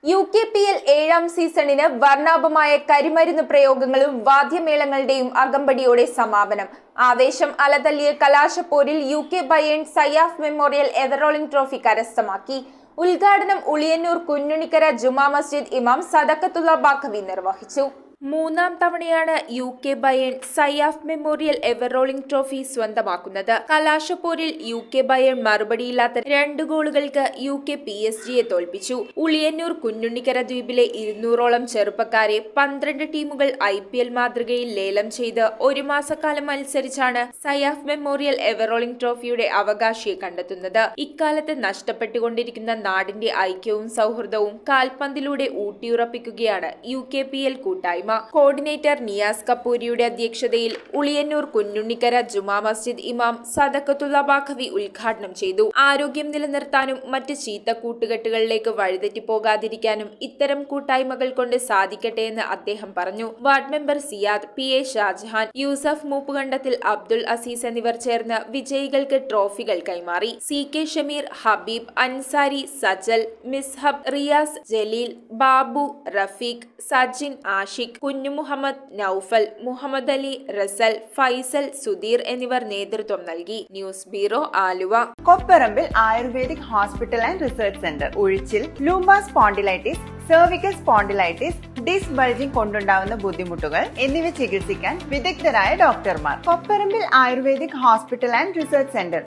UKPL ഏഴാം സീസണിന് വർണ്ണാഭമായ കരിമരുന്ന് പ്രയോഗങ്ങളും വാദ്യമേളങ്ങളുടെയും അകമ്പടിയോടെ സമാപനം. ആവേശം അലതല്ലിയ കലാശപ്പോരിൽ UK Bayern Sayaf memorial ever rolling trophy കരസ്ഥമാക്കി. ഉദ്ഘാടനം ഉളിയന്നൂർ കുഞ്ഞുണിക്കര ജുമാ മസ്ജിദ് ഇമാം സദഖത്തുള്ള ബാഖവി നിർവഹിച്ചു. മൂന്നാം തവണയാണ് UK Bayern Sayaf memorial ever rolling trophy സ്വന്തമാക്കുന്നത്. കലാശപ്പോരിൽ UK ബയേൺ മറുപടിയില്ലാത്ത 2 ഗോളുകൾക്ക് UK PSG തോൽപ്പിച്ചു. ഉളിയന്നൂർ കുഞ്ഞുണ്ണിക്കര ദ്വീപിലെ 200ഓളം ചെറുപ്പക്കാരെ 12 ടീമുകൾ IPL മാതൃകയിൽ ലേലം ചെയ്ത് 1 മാസക്കാലം മത്സരിച്ചാണ് സയാഫ് മെമ്മോറിയൽ എവറോളിംഗ് ട്രോഫിയുടെ അവകാശിയെ കണ്ടെത്തുന്നത്. ഇക്കാലത്ത് നഷ്ടപ്പെട്ടുകൊണ്ടിരിക്കുന്ന നാടിന്റെ ഐക്യവും സൗഹൃദവും കാൽപന്തിലൂടെ ഊട്ടിയുറപ്പിക്കുകയാണ് UKPL കൂട്ടായ്മ. കോർഡിനേറ്റർ നിയാസ് കപൂരിയുടെ അധ്യക്ഷതയിൽ ഉളിയന്നൂർ കുഞ്ഞുണ്ണിക്കര ജുമാ മസ്ജിദ് ഇമാം സദഖത്തുള്ള ബാഖവി ഉദ്ഘാടനം ചെയ്തു. ആരോഗ്യം നിലനിർത്താനും മറ്റ് ചീത്ത കൂട്ടുകെട്ടുകളിലേക്ക് വഴിതെറ്റിപ്പോകാതിരിക്കാനും ഇത്തരം കൂട്ടായ്മകൾ കൊണ്ട് സാധിക്കട്ടെ എന്ന് അദ്ദേഹം പറഞ്ഞു. Ward member Siyad, PA Shajahan, Yusuf Moopukandathil, Abdul Aziz എന്നിവർ ചേർന്ന് വിജയികൾക്ക് ട്രോഫികൾ കൈമാറി. CK ഷമീർ, ഹബീബ്, അൻസാരി, സജൽ, മിസ്ഹബ്, റിയാസ്, ജലീൽ, ബാബു, റഫീഖ്, സജിൻ, ആഷിഖ്, കുഞ്ഞു മുഹമ്മദ്, നൌഫൽ, മുഹമ്മദ് അലി, റസൽ, ഫൈസൽ, സുധീർ എന്നിവർ നേതൃത്വം നൽകി. News bureau, Aluva. Kopparambil ayurvedic hospital and research centre. ഉഴിച്ചിൽ, lumbar spondylitis, cervical spondylitis, disc bulging കൊണ്ടുണ്ടാവുന്ന ബുദ്ധിമുട്ടുകൾ എന്നിവ ചികിത്സിക്കാൻ വിദഗ്ധരായ ഡോക്ടർമാർ. Kopparambil ayurvedic hospital and research centre.